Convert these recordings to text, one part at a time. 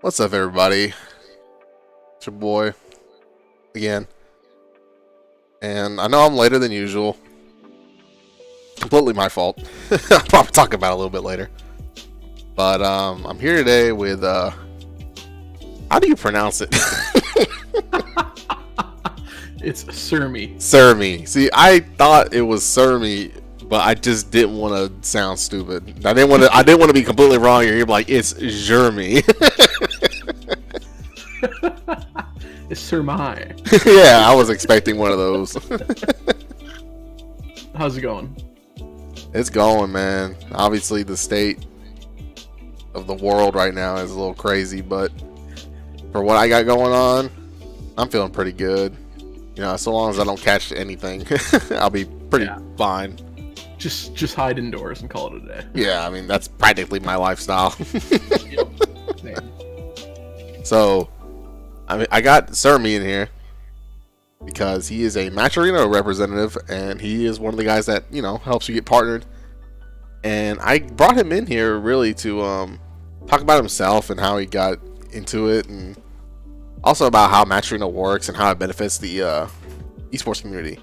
What's up, everybody? It's your boy again, and I know I'm later than usual. Completely my fault. I'll probably talk about it a little bit later. But I'm here today with how do you pronounce it? It's Surmy. Surmy. See, I thought it was Surmy, but I just didn't want to sound stupid. I didn't want to. I didn't want to be completely wrong. You're like, it's Jeremy. It's Surmy. Yeah, I was expecting one of those. How's it going? It's going, man. Obviously, the state of the world right now is a little crazy, but for what I got going on, I'm feeling pretty good. You know, so long as I don't catch anything, I'll be pretty fine. Just hide indoors and call it a day. Yeah, I mean, that's practically my lifestyle. Yep. So, I mean, I got Surmy in here because he is a Matcherino representative, and he is one of the guys that, you know, helps you get partnered. And I brought him in here really to talk about himself and how he got into it, and also about how Matcherino works and how it benefits the esports community,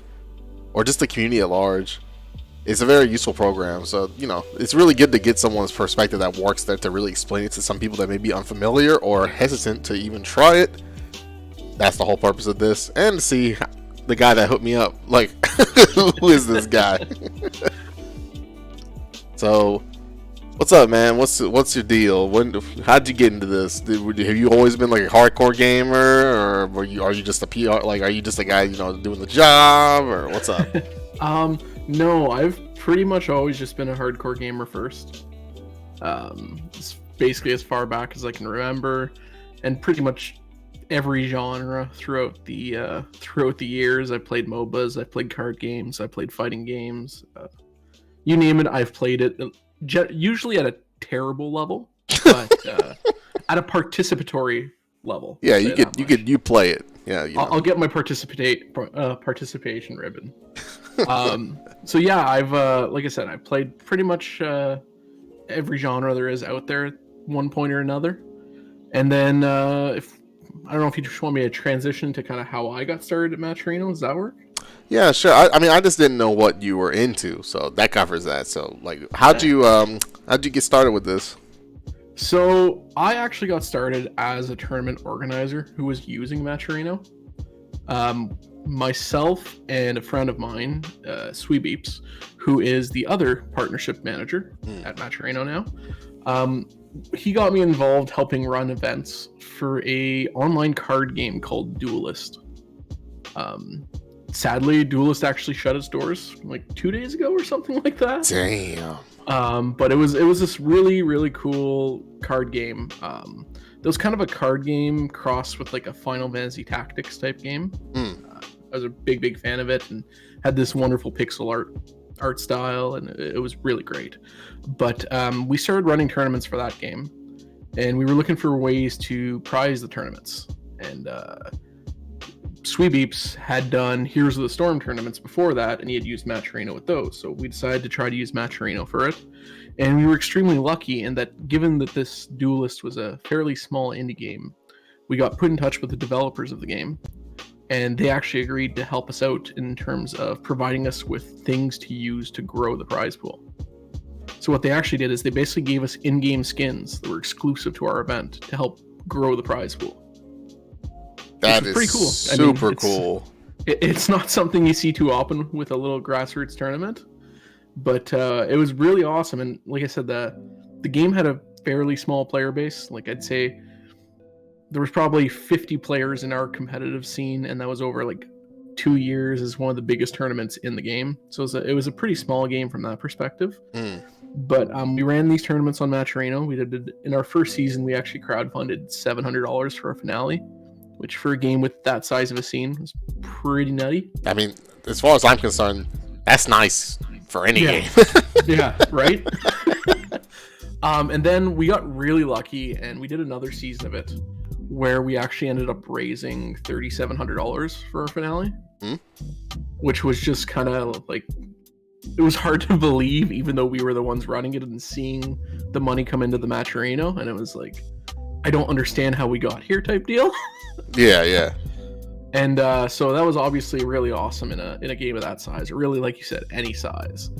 or just the community at large. It's a very useful program, so, you know, it's really good to get someone's perspective that works there to really explain it to some people that may be unfamiliar or hesitant to even try it. That's the whole purpose of this, and to see the guy that hooked me up. Like, who is this guy? So, what's up, man? What's your deal? How'd you get into this? Have you always been like a hardcore gamer, or are you just a PR? Like, are you just a guy, you know, doing the job, or what's up? No, I've pretty much always just been a hardcore gamer first. It's basically as far back as I can remember, and pretty much every genre throughout the years. I played MOBAs, I played card games, I played fighting games. You name it, I've played it. Usually at a terrible level, but at a participatory level. Yeah, you play it. Yeah, you know. I'll get my participation ribbon. So yeah, I've like I said, I played pretty much every genre there is out there at one point or another. And then if I don't know if you just want me to transition to kind of how I got started at Matcherino. Does that work? Yeah, sure. I mean, I just didn't know what you were into, so that covers that. So, like, how'd you get started with this? So I actually got started as a tournament organizer who was using Matcherino. Myself and a friend of mine, Sweebeeps, who is the other partnership manager at Matcherino now. He got me involved helping run events for a online card game called Duelist. Sadly, Duelist actually shut its doors like 2 days ago or something like that. Damn. But it was this really, really cool card game. It was kind of a card game crossed with like a Final Fantasy Tactics type game. I was a big fan of it and had this wonderful pixel art style, and it was really great. But we started running tournaments for that game, and we were looking for ways to prize the tournaments. And Sweebeeps had done Heroes of the Storm tournaments before that, and he had used Matcherino with those. So we decided to try to use Matcherino for it. And we were extremely lucky in that, given that this Duelist was a fairly small indie game, we got put in touch with the developers of the game, and they actually agreed to help us out in terms of providing us with things to use to grow the prize pool. So what they actually did is they basically gave us in-game skins that were exclusive to our event to help grow the prize pool. That is pretty cool. Super cool. It's not something you see too often with a little grassroots tournament, but it was really awesome. And like I said, the game had a fairly small player base. Like, I'd say there was probably 50 players in our competitive scene, and that was over like 2 years as one of the biggest tournaments in the game. So it was a pretty small game from that perspective. But we ran these tournaments on Matcherino. We did in our first season. We actually crowdfunded $700 for a finale, which for a game with that size of a scene was pretty nutty. I mean, as far as I'm concerned, that's nice for any game. Yeah, right? And then we got really lucky, and we did another season of it where we actually ended up raising $3,700 for our finale, which was just kind of like, it was hard to believe, even though we were the ones running it and seeing the money come into the Matcherino. And it was like, I don't understand how we got here type deal. Yeah, yeah. And so that was obviously really awesome in a game of that size, or really, like you said, any size.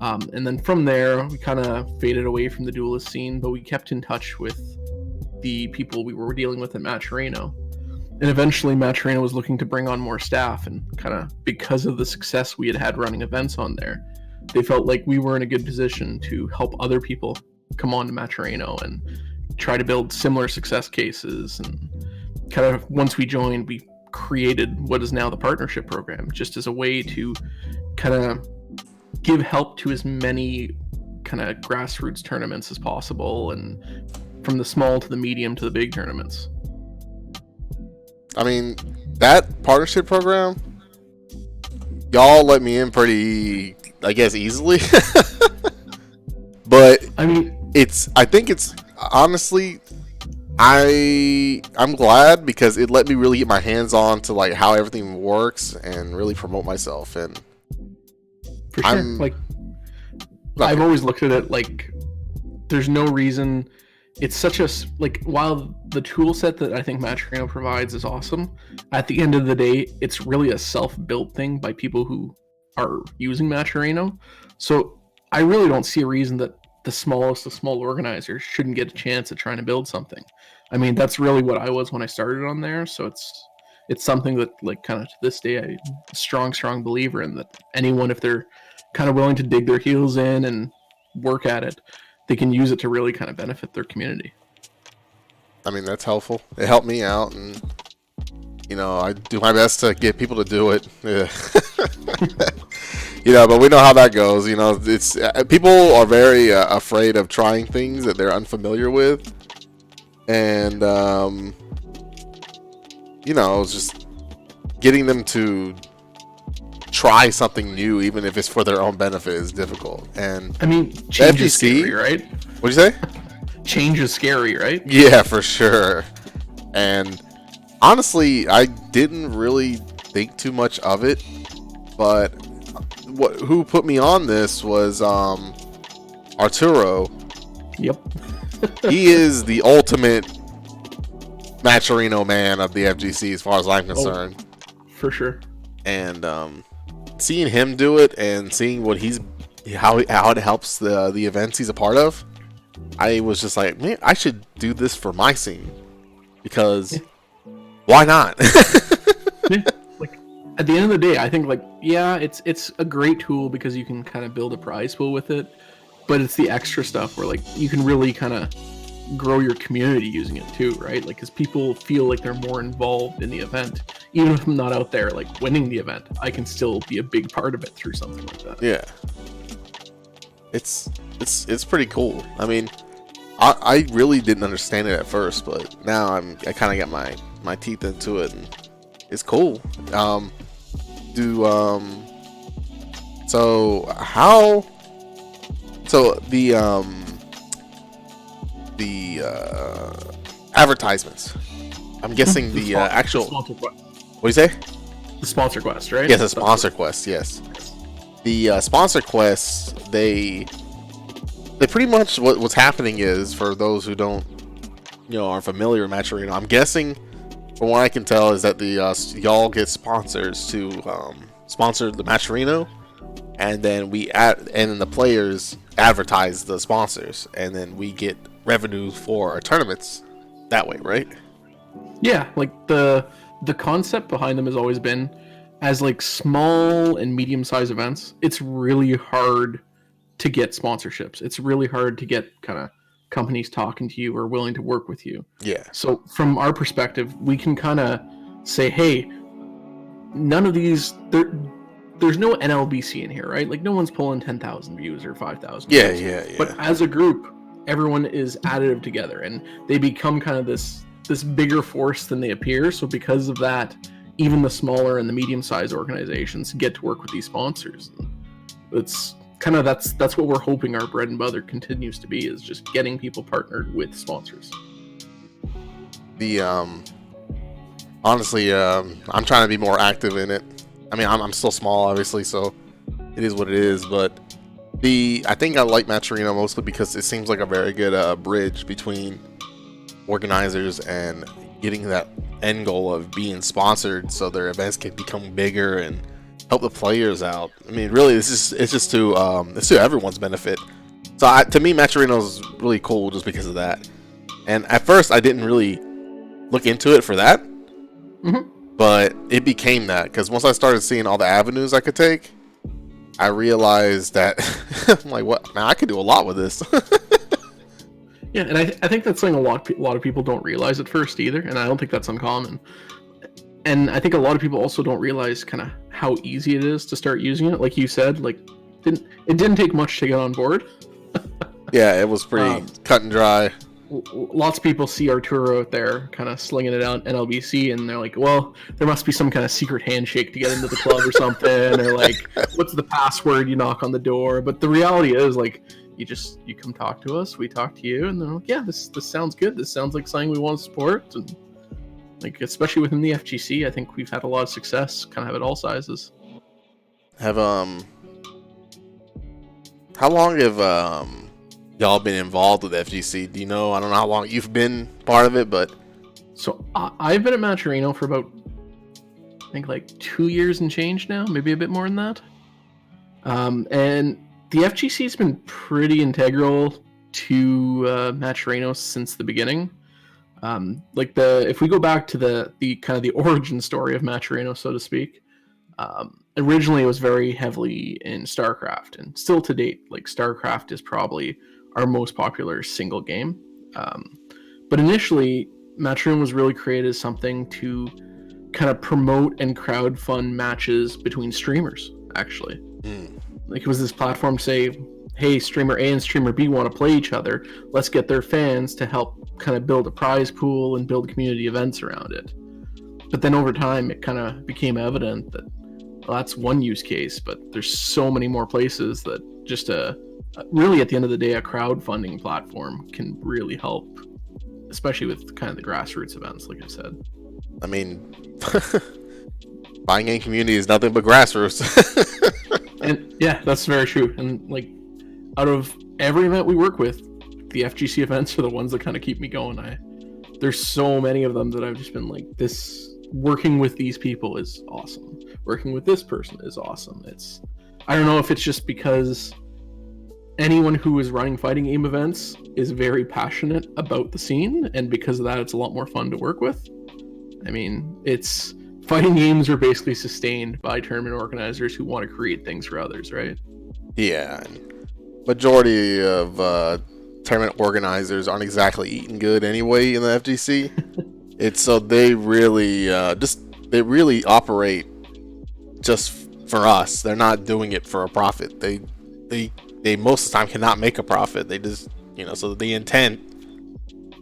And then from there, we kind of faded away from the duelist scene, but we kept in touch with the people we were dealing with at Matcherino. And eventually, Matcherino was looking to bring on more staff, and kind of because of the success we had had running events on there, they felt like we were in a good position to help other people come on to Matcherino and try to build similar success cases. And kind of once we joined, we created what is now the partnership program, just as a way to kind of give help to as many kind of grassroots tournaments as possible, and from the small to the medium to the big tournaments. I mean, that partnership program, y'all let me in pretty, I guess, easily. But I mean, I think it's honestly, I'm glad, because it let me really get my hands on to like how everything works and really promote myself. And for sure, like I've always looked at it like there's no reason. It's such a, like, while the tool set that I think Matcherino provides is awesome, at the end of the day, it's really a self-built thing by people who are using Matcherino. So I really don't see a reason that the smallest of small organizers shouldn't get a chance at trying to build something. I mean, that's really what I was when I started on there. So it's something that, like, kind of to this day, I'm a strong believer in, that anyone, if they're kind of willing to dig their heels in and work at it, they can use it to really kind of benefit their community. I mean, that's helpful. It helped me out, and you know, I do my best to get people to do it. Yeah. You know, but we know how that goes. You know, it's people are very afraid of trying things that they're unfamiliar with, and you know, just getting them to try something new, even if it's for their own benefit, is difficult. And I mean, change is scary, right? What'd you say? Change is scary, right? Yeah, for sure. And honestly, I didn't really think too much of it, but who put me on this was Arturo. Yep. He is the ultimate Matcherino man of the FGC, as far as I'm concerned. Oh, for sure. And seeing him do it, and seeing what how it helps the events he's a part of, I was just like, man, I should do this for my scene, because why not? Yeah. Like, at the end of the day, I think, like, yeah, it's a great tool because you can kind of build a prize pool with it, but it's the extra stuff where, like, you can really kind of grow your community using it too, right? Like, because people feel like they're more involved in the event. Even if I'm not out there like winning the event, I can still be a big part of it through something like that. Yeah, it's pretty cool. I mean, I really didn't understand it at first, but now I kind of got my teeth into it, and it's cool. So the advertisements, I'm guessing the actual sponsor quest. What do you say? The sponsor quest, right? Yes, the sponsor quest. Yes, the sponsor quests. They pretty much what's happening is, for those who don't, aren't familiar with Matcherino, I'm guessing, from what I can tell, is that the y'all get sponsors to sponsor the Matcherino, and then then the players advertise the sponsors, and then we get revenue for our tournaments that way, right? Yeah, like the concept behind them has always been, as like small and medium-sized events, it's really hard to get sponsorships. It's really hard to get kind of companies talking to you or willing to work with you. Yeah. So from our perspective, we can kind of say, hey, none of these, there's no NLBC in here, right? Like, no one's pulling 10,000 views or 5,000 Yeah, views. yeah. But as a group, everyone is additive together, and they become kind of this bigger force than they appear. So because of that, even the smaller and the medium-sized organizations get to work with these sponsors. It's kind of that's what we're hoping our bread and butter continues to be, is just getting people partnered with sponsors. Honestly, I'm trying to be more active in it. I mean, I'm still small, obviously, so it is what it is. But I think I like Matcherino mostly because it seems like a very good bridge between organizers and getting that end goal of being sponsored so their events can become bigger and help the players out. I mean, really, it's just to everyone's benefit. So to me, Matcherino is really cool just because of that. And at first, I didn't really look into it for that, but it became that because once I started seeing all the avenues I could take, I realized that I'm like, what? Man, I could do a lot with this. Yeah, and I think that's something a lot of people don't realize at first either, and I don't think that's uncommon. And I think a lot of people also don't realize kind of how easy it is to start using it. Like you said, like it didn't take much to get on board. Yeah, it was pretty cut and dry. Lots of people see Arturo out there kind of slinging it out NLBC, and they're like, well, there must be some kind of secret handshake to get into the club or something, or like, what's the password? You knock on the door. But the reality is, like, you come talk to us, we talk to you, and they're like, yeah, this sounds good. This sounds like something we want to support. And like, especially within the FGC, I think we've had a lot of success kind of at all sizes. How long have y'all been involved with FGC? Do you know? I don't know how long you've been part of it, but so I've been at Matcherino for about, I think, like 2 years and change now, maybe a bit more than that. And the FGC has been pretty integral to Matcherino since the beginning. If we go back to the kind of the origin story of Matcherino, so to speak, originally it was very heavily in StarCraft, and still to date, like StarCraft is probably our most popular single game. But initially, Matcherino was really created as something to kind of promote and crowdfund matches between streamers, actually. Like, it was this platform to say, hey, streamer A and streamer B want to play each other. Let's get their fans to help kind of build a prize pool and build community events around it. But then over time, it kind of became evident that, well, that's one use case, but there's so many more places that just really, at the end of the day, a crowdfunding platform can really help, especially with kind of the grassroots events, like I said. I mean, buying game community is nothing but grassroots. And yeah, that's very true. And like, out of every event we work with, the FGC events are the ones that kind of keep me going. There's so many of them that I've just been like, working with these people is awesome. Working with this person is awesome. I don't know if it's just because anyone who is running fighting game events is very passionate about the scene, and because of that, it's a lot more fun to work with. I mean, fighting games are basically sustained by tournament organizers who want to create things for others, right? Yeah, majority of tournament organizers aren't exactly eating good anyway in the FGC. It's so they really operate just for us. They're not doing it for a profit. They most of the time cannot make a profit. They just, so the intent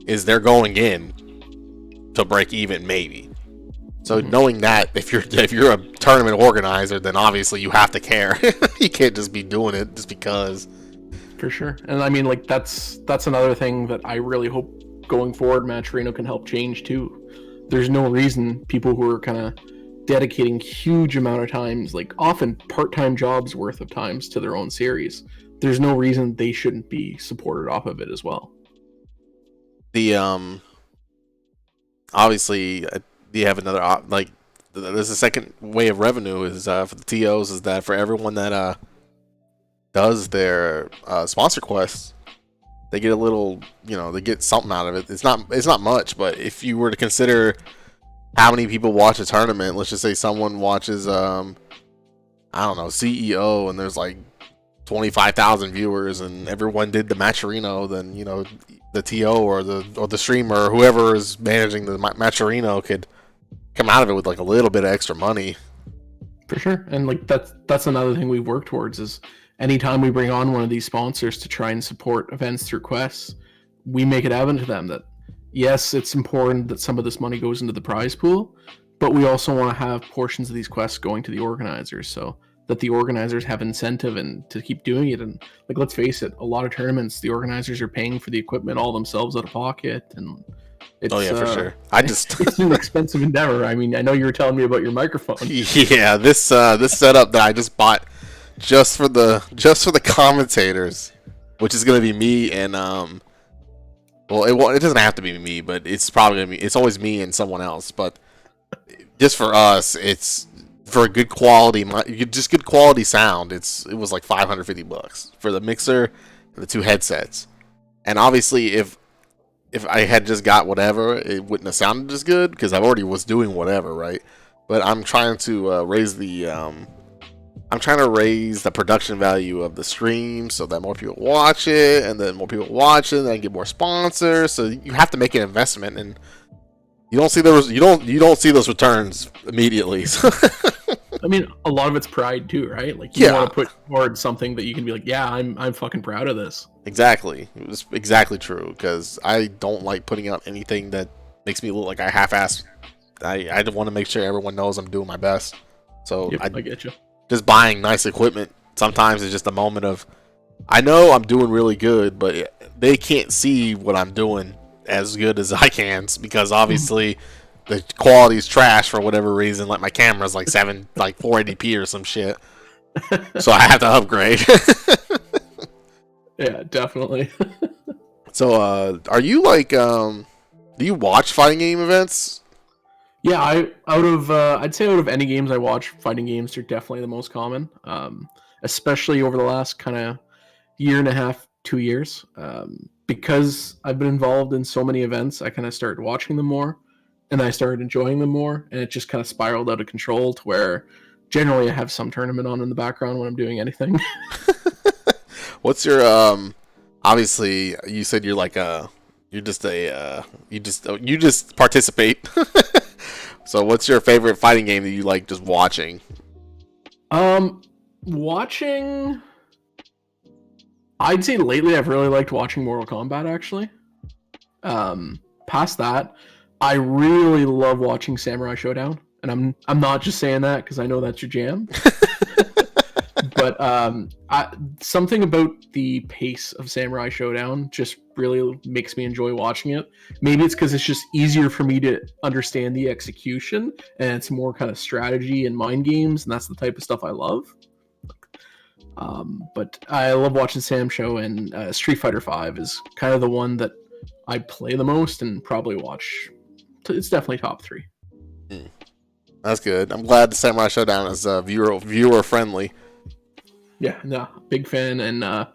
is they're going in to break even, maybe. So knowing that, if you're a tournament organizer, then obviously you have to care. You can't just be doing it just because. For sure. And I mean, like, that's another thing that I really hope going forward Matcherino can help change too. There's no reason people who are kind of dedicating huge amount of times, like often part-time jobs worth of times to their own series, there's no reason they shouldn't be supported off of it as well. The obviously you have another there's a second way of revenue is for the TOs, is that for everyone that does their sponsor quests, they get a little, they get something out of it. It's not much, but if you were to consider how many people watch a tournament, let's just say someone watches I don't know, CEO, and there's like 25,000 viewers, and everyone did the Matcherino, then the TO or the streamer or whoever is managing the Matcherino could come out of it with like a little bit of extra money. For sure. And like that's another thing we've worked towards, is anytime we bring on one of these sponsors to try and support events through quests, we make it evident to them that yes, it's important that some of this money goes into the prize pool, but we also want to have portions of these quests going to the organizers, so that the organizers have incentive and to keep doing it. And like, let's face it, a lot of tournaments, the organizers are paying for the equipment all themselves out of pocket, and it's, oh yeah, for sure. It's an expensive endeavor. I mean, I know you were telling me about your microphone. Yeah, this setup that I just bought just for the commentators, which is gonna be me and Well, it doesn't have to be me, but it's probably gonna be. It's always me and someone else. But just for us, it's for a good quality, just good quality sound. It was like $550 for the mixer and the 2 headsets. And obviously, if I had just got whatever, it wouldn't have sounded as good because I already was doing whatever, right? But I'm trying to raise the production value of the stream so that more people watch it, and then more people watch it, and then get more sponsors. So you have to make an investment, and you don't see those returns immediately. I mean, a lot of it's pride too, right? Like you want to put forward something that you can be like, yeah, I'm fucking proud of this. Exactly, it was exactly true because I don't like putting out anything that makes me look like I half-assed. I want to make sure everyone knows I'm doing my best. So I get you. Just buying nice equipment sometimes is just a moment of, I know I'm doing really good, but they can't see what I'm doing as good as I can because obviously the quality's trash for whatever reason. Like my camera's like 480p or some shit, so I have to upgrade. Yeah, definitely. So, are you like, do you watch fighting game events? Yeah, I'd say out of any games I watch, fighting games are definitely the most common. Especially over the last kind of year and a half, 2 years. Because I've been involved in so many events, I kind of started watching them more, and I started enjoying them more, and it just kind of spiraled out of control to where generally I have some tournament on in the background when I'm doing anything. What's your obviously you said you're like you just participate. So what's your favorite fighting game that you like just watching? Watching, I'd say lately I've really liked watching Mortal Kombat actually. Past that, I really love watching Samurai Showdown, and I'm not just saying that because I know that's your jam. But something about the pace of Samurai Showdown just really makes me enjoy watching it. Maybe it's because it's just easier for me to understand the execution, and it's more kind of strategy and mind games, and that's the type of stuff I love. But I love watching Sam Show, and Street Fighter V is kind of the one that I play the most and probably watch. It's definitely top 3. That's good. I'm glad the Samurai Showdown is viewer friendly. Yeah, no, big fan, and I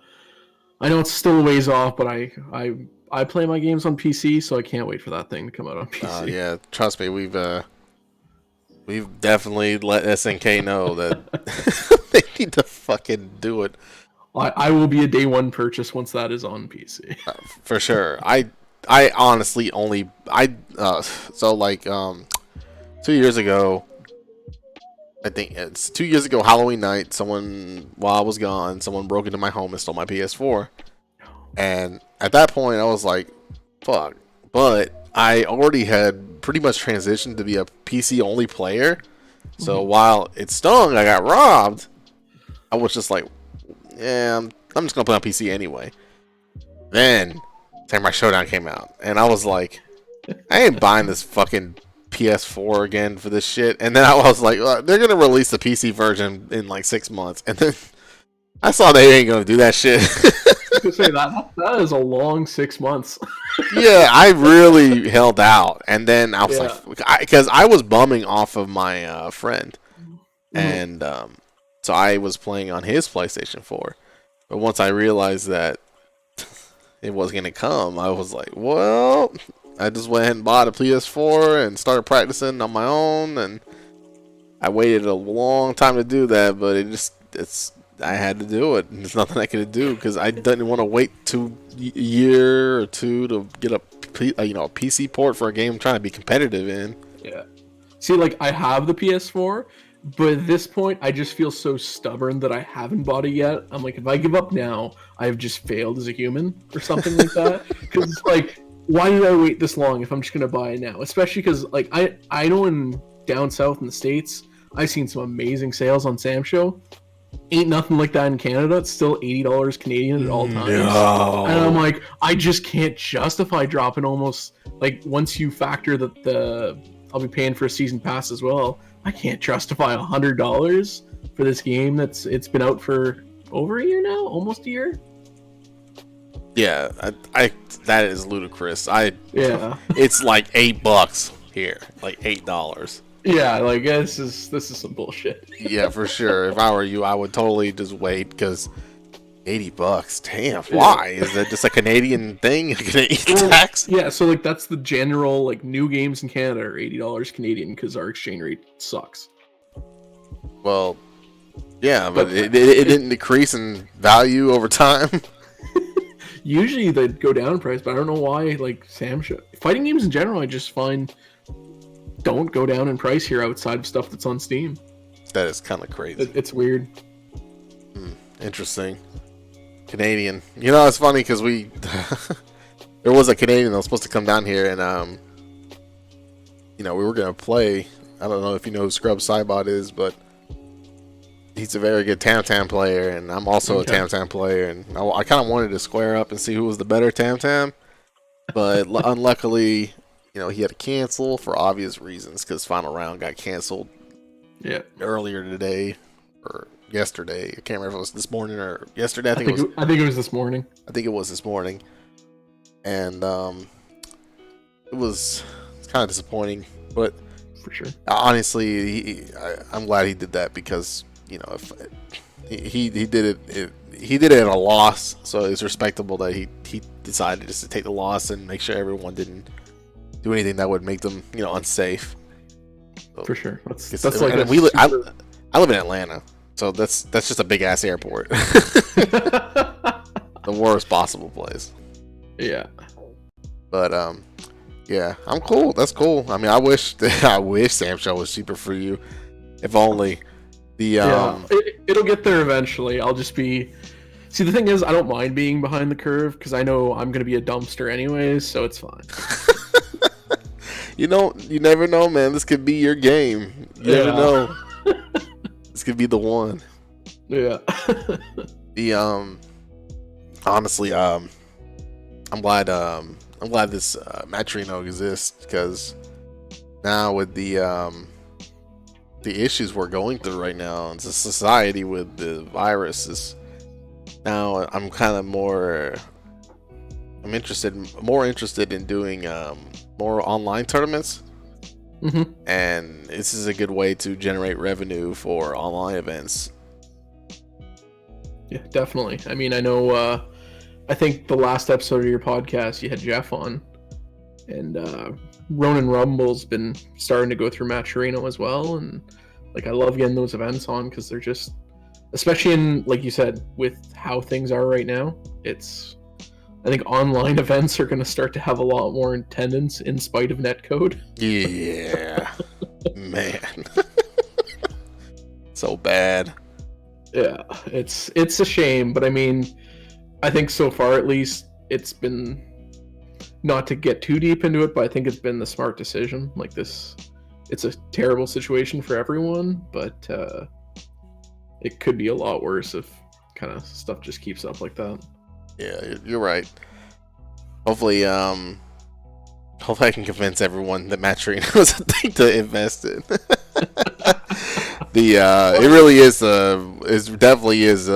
know it's still a ways off, but I play my games on PC, so I can't wait for that thing to come out on PC. Yeah, trust me, we've definitely let SNK know that they need to fucking do it. I will be a day one purchase once that is on PC. For sure. I honestly only so like 2 years ago. I think it's 2 years ago, Halloween night, while I was gone, someone broke into my home and stole my PS4. And at that point, I was like, fuck. But I already had pretty much transitioned to be a PC-only player. So while it stung, I got robbed, I was just like, yeah, I'm just going to play on PC anyway. Then, Samurai Showdown came out. And I was like, I ain't buying this fucking PS4 again for this shit. And then I was like, they're gonna release the PC version in like 6 months, and then I saw they ain't gonna do that shit. I was gonna say that is a long 6 months. Yeah, I really held out, and then I was like, because I was bumming off of my friend, and so I was playing on his PlayStation 4. But once I realized that it was gonna come, I was like, well, I just went ahead and bought a PS4 and started practicing on my own, and I waited a long time to do that, but I had to do it. There's nothing I could do because I didn't want to wait a year or two to get a PC port for a game I'm trying to be competitive in. Yeah. See, like, I have the PS4, but at this point, I just feel so stubborn that I haven't bought it yet. I'm like, if I give up now, I've just failed as a human or something like that. Because it's like, why did I wait this long if I'm just gonna buy it now? Especially because, like, I know in down south in the States, I've seen some amazing sales on Sam Show. Ain't nothing like that in Canada. It's still $80 Canadian at all times. No. And I'm like, I just can't justify dropping almost, like, once you factor that I'll be paying for a season pass as well. I can't justify $100 for this game it's been out for over a year now, almost a year. Yeah, I that is ludicrous. Yeah. It's like $8 here, like $8. Yeah, like this is some bullshit. Yeah, for sure. If I were you, I would totally just wait because $80. Damn, Yeah. why? Is that just a Canadian thing? A Canadian Well, tax? yeah, so like that's the general like new games in Canada are $80 Canadian because our exchange rate sucks. Well, yeah, but But it didn't decrease in value over time. usually they go down in price, but I don't know why. Like fighting games in general, I just find don't go down in price here outside of stuff that's on Steam. That is kind of crazy. It's weird. Interesting. Canadian. You know, it's funny because we there was a Canadian that was supposed to come down here, and you know, we were gonna play. I don't know if you know who Scrub Cybot is, but he's a very good Tam Tam player, and I'm also a Tam Tam player, and I kind of wanted to square up and see who was the better Tam Tam, but unluckily, you know, he had to cancel for obvious reasons because final round got canceled. Yeah. Earlier today or yesterday. I can't remember if it was this morning or yesterday. I think it was this morning. I think it was this morning, and it's kind of disappointing, but For sure. honestly, I'm glad he did that because, you know, if he did it at a loss, so it's respectable that he decided just to take the loss and make sure everyone didn't do anything that would make them, you know, unsafe. So, For sure. That's like I live in Atlanta, so that's just a big ass airport. The worst possible place. Yeah. But yeah, I'm cool. That's cool. I mean, I wish Sam Show was cheaper for you. If only it'll get there eventually. I'll just be. See, the thing is, I don't mind being behind the curve because I know I'm gonna be a dumpster anyways, so it's fine. You never know, man. This could be your game. You never know. This could be the one. Yeah. Honestly, I'm glad this Matcherino exists because now with the issues we're going through right now in society with the virus now I'm kind of more interested in doing more online tournaments. Mm-hmm. And this is a good way to generate revenue for online events. Yeah, definitely. I mean, I know. I think the last episode of your podcast, you had Jeff on, and Ronan Rumble's been starting to go through Matcherino as well. And like, I love getting those events on because they're just, especially in, like you said, with how things are right now. I think online events are going to start to have a lot more attendance in spite of netcode. Yeah, man, so bad. Yeah, it's a shame, but I mean, I think so far at least it's been, not to get too deep into it, but I think it's been the smart decision. Like this, it's a terrible situation for everyone, but it could be a lot worse if kind of stuff just keeps up like that. Yeah, you're right. Hopefully I can convince everyone that Matcherino is a thing to invest in. It really is. It definitely is.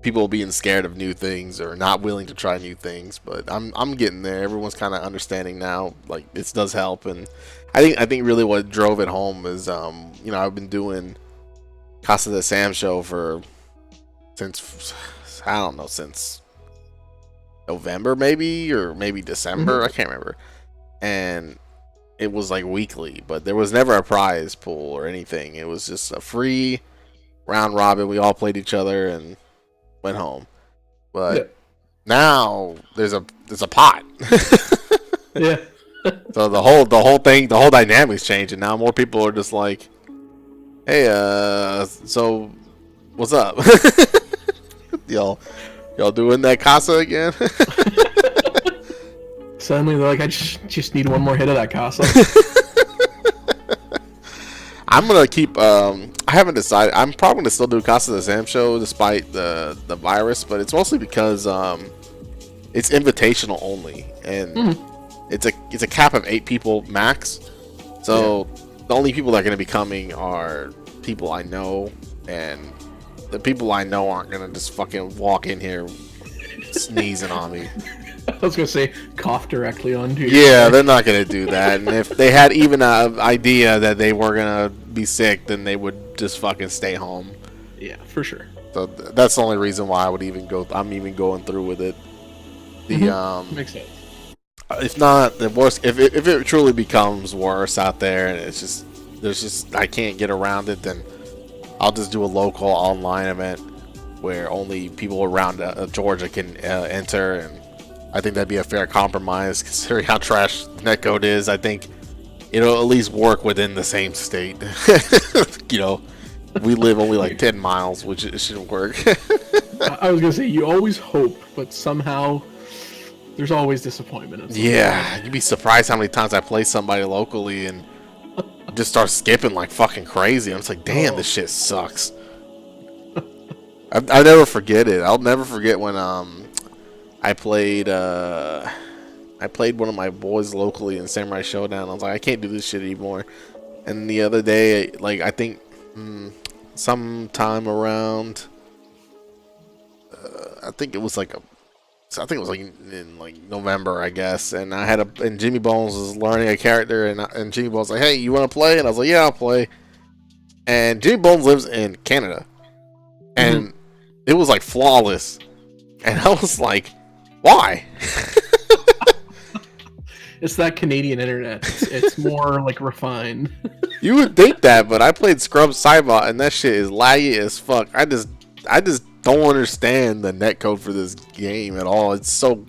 People being scared of new things or not willing to try new things. But I'm getting there. Everyone's kind of understanding now. Like, this does help, and I think really what drove it home is you know, I've been doing Casa de Sam show since November maybe, or maybe December. I can't remember. And it was like weekly, but there was never a prize pool or anything. It was just a free round robin. We all played each other and went home. But now there's a pot. Yeah. So the whole dynamic's changing. Now more people are just like, hey, so what's up? Y'all doing that casa again? Suddenly they're like, I just need one more hit of that casa. I'm gonna keep. I haven't decided. I'm probably gonna still do Casa de Sam show despite the virus, but it's mostly because it's invitational only, and it's a cap of 8 people max. So the only people that are gonna be coming are people I know, and the people I know aren't gonna just fucking walk in here sneezing on me. I was gonna say cough directly onto you. Yeah, they're not gonna do that. And if they had even an idea that they were gonna be sick, then they would just fucking stay home. Yeah, for sure. So that's the only reason why I would even go. I'm even going through with it. The Makes sense. if not the worst, if it truly becomes worse out there, and it's just I can't get around it, then I'll just do a local online event where only people around Georgia can enter, and I think that'd be a fair compromise considering how trash netcode is. I think it'll at least work within the same state. You know, we live only like 10 miles, which it shouldn't work. I was gonna say you always hope, but somehow there's always disappointment. Yeah, you'd be surprised how many times I play somebody locally and just start skipping like fucking crazy. I'm just like, damn, this shit sucks. I never forget it. I'll never forget when I played one of my boys locally in Samurai Showdown. I was like, I can't do this shit anymore. And the other day, like I think sometime around, I think it was like in like November, I guess. And and Jimmy Bones was learning a character, and Jimmy Bones was like, hey, you want to play? And I was like, yeah, I'll play. And Jimmy Bones lives in Canada, and it was like flawless. And I was like, why? It's that Canadian internet. It's more like refined. You would think that, but I played Scrub Cybot, and that shit is laggy as fuck. I just don't understand the netcode for this game at all. It's so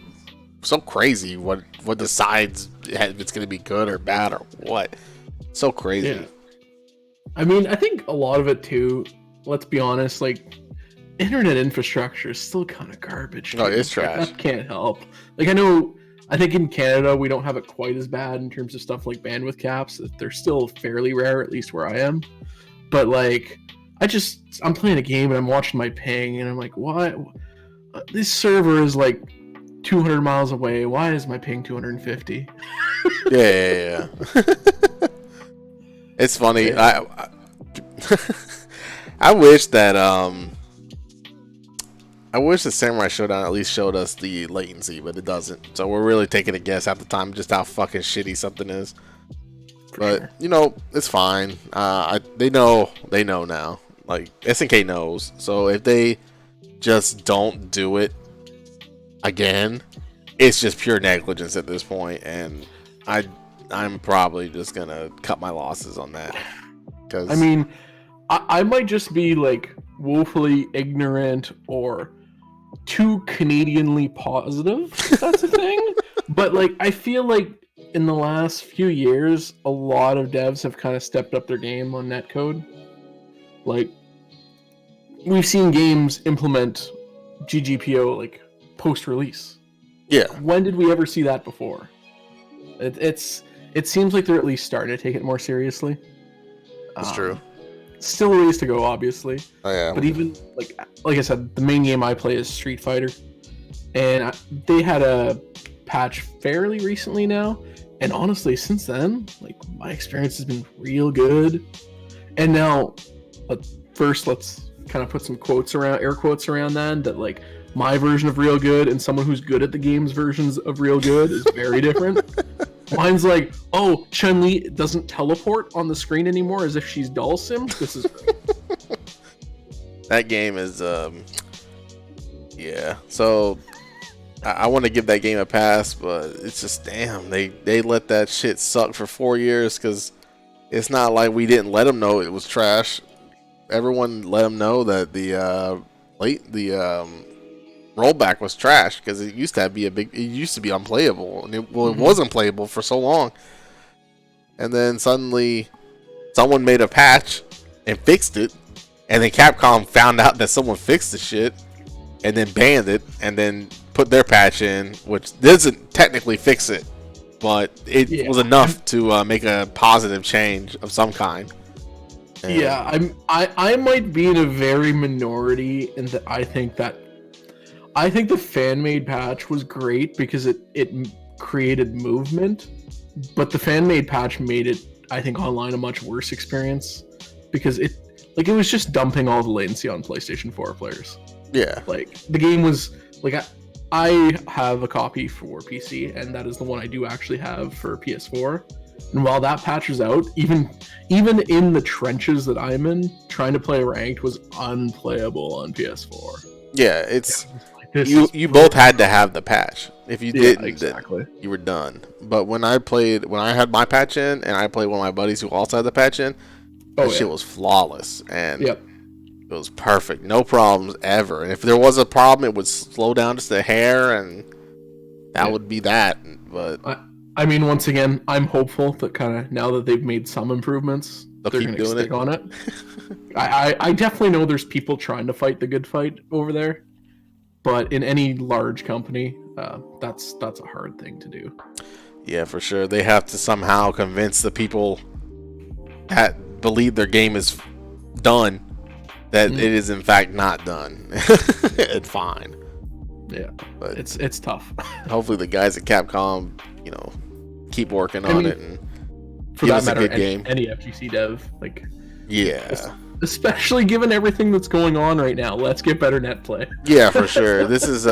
crazy what decides if it's gonna be good or bad or what. So crazy. Yeah. I mean, I think a lot of it too, let's be honest, like internet infrastructure is still kind of garbage. No, it's trash. That can't help. Like I think in Canada we don't have it quite as bad in terms of stuff like bandwidth caps. They're still fairly rare, at least where I am. But like I'm playing a game and I'm watching my ping and I'm like, what? This server is like 200 miles away. Why is my ping 250? Yeah. It's funny. Yeah. I wish that I wish the Samurai Showdown at least showed us the latency, but it doesn't. So we're really taking a guess half the time just how fucking shitty something is. But you know, it's fine. They know now. Like SNK knows. So if they just don't do it again, it's just pure negligence at this point, and I'm probably just gonna cut my losses on that. Cause I mean, I might just be like woefully ignorant or too Canadianly positive, if that's a thing. But like, I feel like in the last few years, a lot of devs have kind of stepped up their game on netcode. Like, we've seen games implement GGPO like post-release. yeah, When did we ever see that before? It seems like they're at least starting to take it more seriously. that's true. Still a ways to go, obviously. Oh yeah, But even like I said, the main game I play is Street Fighter, and they had a patch fairly recently now. And honestly, since then, like my experience has been real good. And now, first, let's kind of put some air quotes around that like my version of real good and someone who's good at the game's versions of real good is very different. Mine's like, oh, Chun-Li doesn't teleport on the screen anymore as if she's Dhalsim. This is that game is yeah. So I want to give that game a pass, but it's just damn, they let that shit suck for 4 years, because it's not like we didn't let them know it was trash. Everyone let them know that the rollback was trash, because it used to be unplayable, and it was unplayable for so long. And then suddenly someone made a patch and fixed it, and then Capcom found out that someone fixed the shit and then banned it, and then put their patch in, which doesn't technically fix it, but it was enough to make a positive change of some kind. And yeah, I might be in a very minority in that I think the fan-made patch was great because it created movement, but the fan-made patch made it, I think, online a much worse experience because it was just dumping all the latency on PlayStation 4 players. Yeah. Like the game was like I have a copy for PC, and that is the one I do actually have for PS4. And while that patches out, even in the trenches that I'm in, trying to play ranked was unplayable on PS4. Yeah, it's This you both had to have the patch. If you didn't, exactly. then you were done. But when I had my patch in, and I played one of my buddies who also had the patch in, that shit was flawless, and it was perfect, no problems ever. And if there was a problem, it would slow down just a hair, and that would be that. But I mean, once again, I'm hopeful that kind of now that they've made some improvements, they're going to stick on it. I definitely know there's people trying to fight the good fight over there, but in any large company, that's a hard thing to do. Yeah, for sure. They have to somehow convince the people that believe their game is done that it is in fact not done. It's fine. Yeah, but it's tough. Hopefully the guys at Capcom, keep working on it, and for that matter, any FGC dev, like, yeah, especially given everything that's going on right now, let's get better net play. Yeah, for sure. This is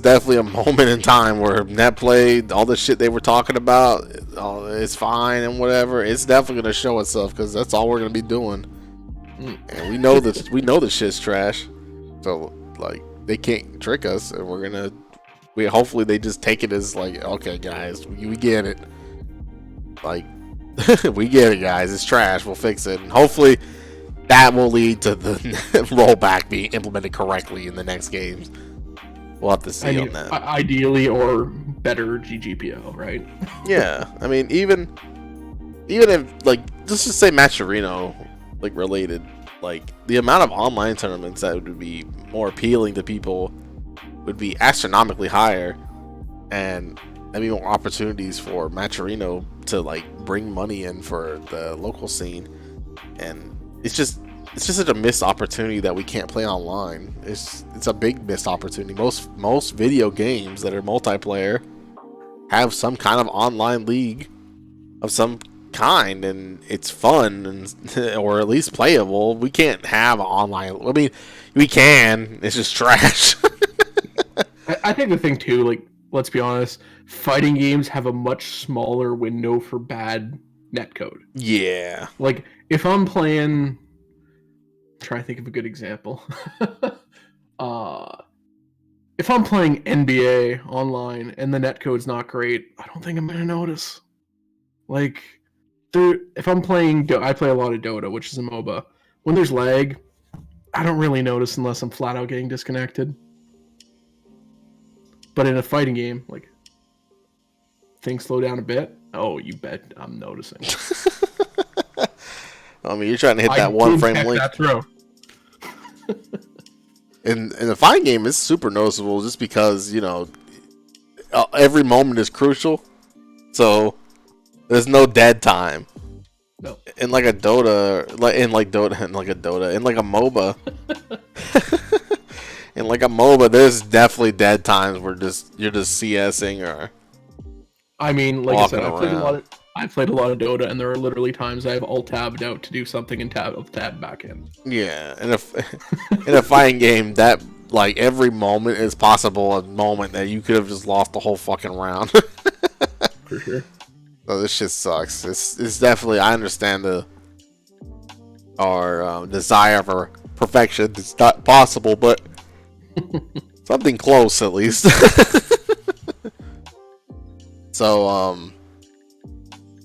definitely a moment in time where net play, all the shit they were talking about, it's fine and whatever. It's definitely gonna show itself, because that's all we're gonna be doing, and we know that the shit's trash. So like, they can't trick us, and hopefully they just take it as like, okay guys, we get it. Like, we get it guys, it's trash, we'll fix it. And hopefully that will lead to the rollback being implemented correctly in the next games. We'll have to see on that. Ideally, or better GGPO, right? Yeah, I mean, even if, like, let's just say Matcherino, like, related, like, the amount of online tournaments that would be more appealing to people would be astronomically higher, and I mean, more opportunities for Matcherino to, like, bring money in for the local scene. And it's just such a missed opportunity that we can't play online. It's a big missed opportunity. Most video games that are multiplayer have some kind of online league of some kind, and it's fun, and or at least playable. We can't have online. I mean, we can. It's just trash. I think the thing too, like, let's be honest, fighting games have a much smaller window for bad netcode. Yeah. Like, if I'm playing, try to think of a good example. If I'm playing NBA online and the netcode's not great, I don't think I'm gonna notice. Like, if I'm playing, I play a lot of Dota, which is a MOBA. When there's lag, I don't really notice unless I'm flat out getting disconnected. But in a fighting game, like, things slow down a bit. Oh, you bet I'm noticing. I mean, you're trying to hit that one frame link. That throw. In the fighting game, it's super noticeable just because, every moment is crucial. So there's no dead time. No. In like a Dota, in like a MOBA. In like a MOBA, there's definitely dead times where you're just CSing or. I mean, like I said, I played a lot of Dota, and there are literally times I have alt tabbed out to do something and tab back in. Yeah, and in a fighting game, that, like, every moment is possible a moment that you could have just lost the whole fucking round. For sure. So this shit sucks. It's definitely, I understand our desire for perfection. It's not possible, but something close at least. So,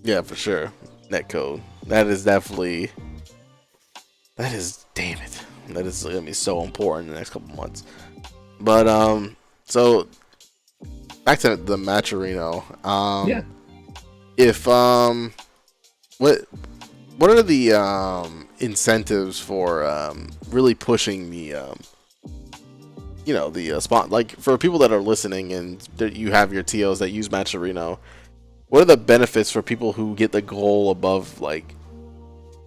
yeah, for sure. Netcode. That is definitely. Damn it. That is going to be so important in the next couple months. But, so, back to the Matcherino. Yeah. If, what are the, incentives for, really pushing the, the spot, like, for people that are listening and you have your TOs that use Matcherino, what are the benefits for people who get the goal above, like,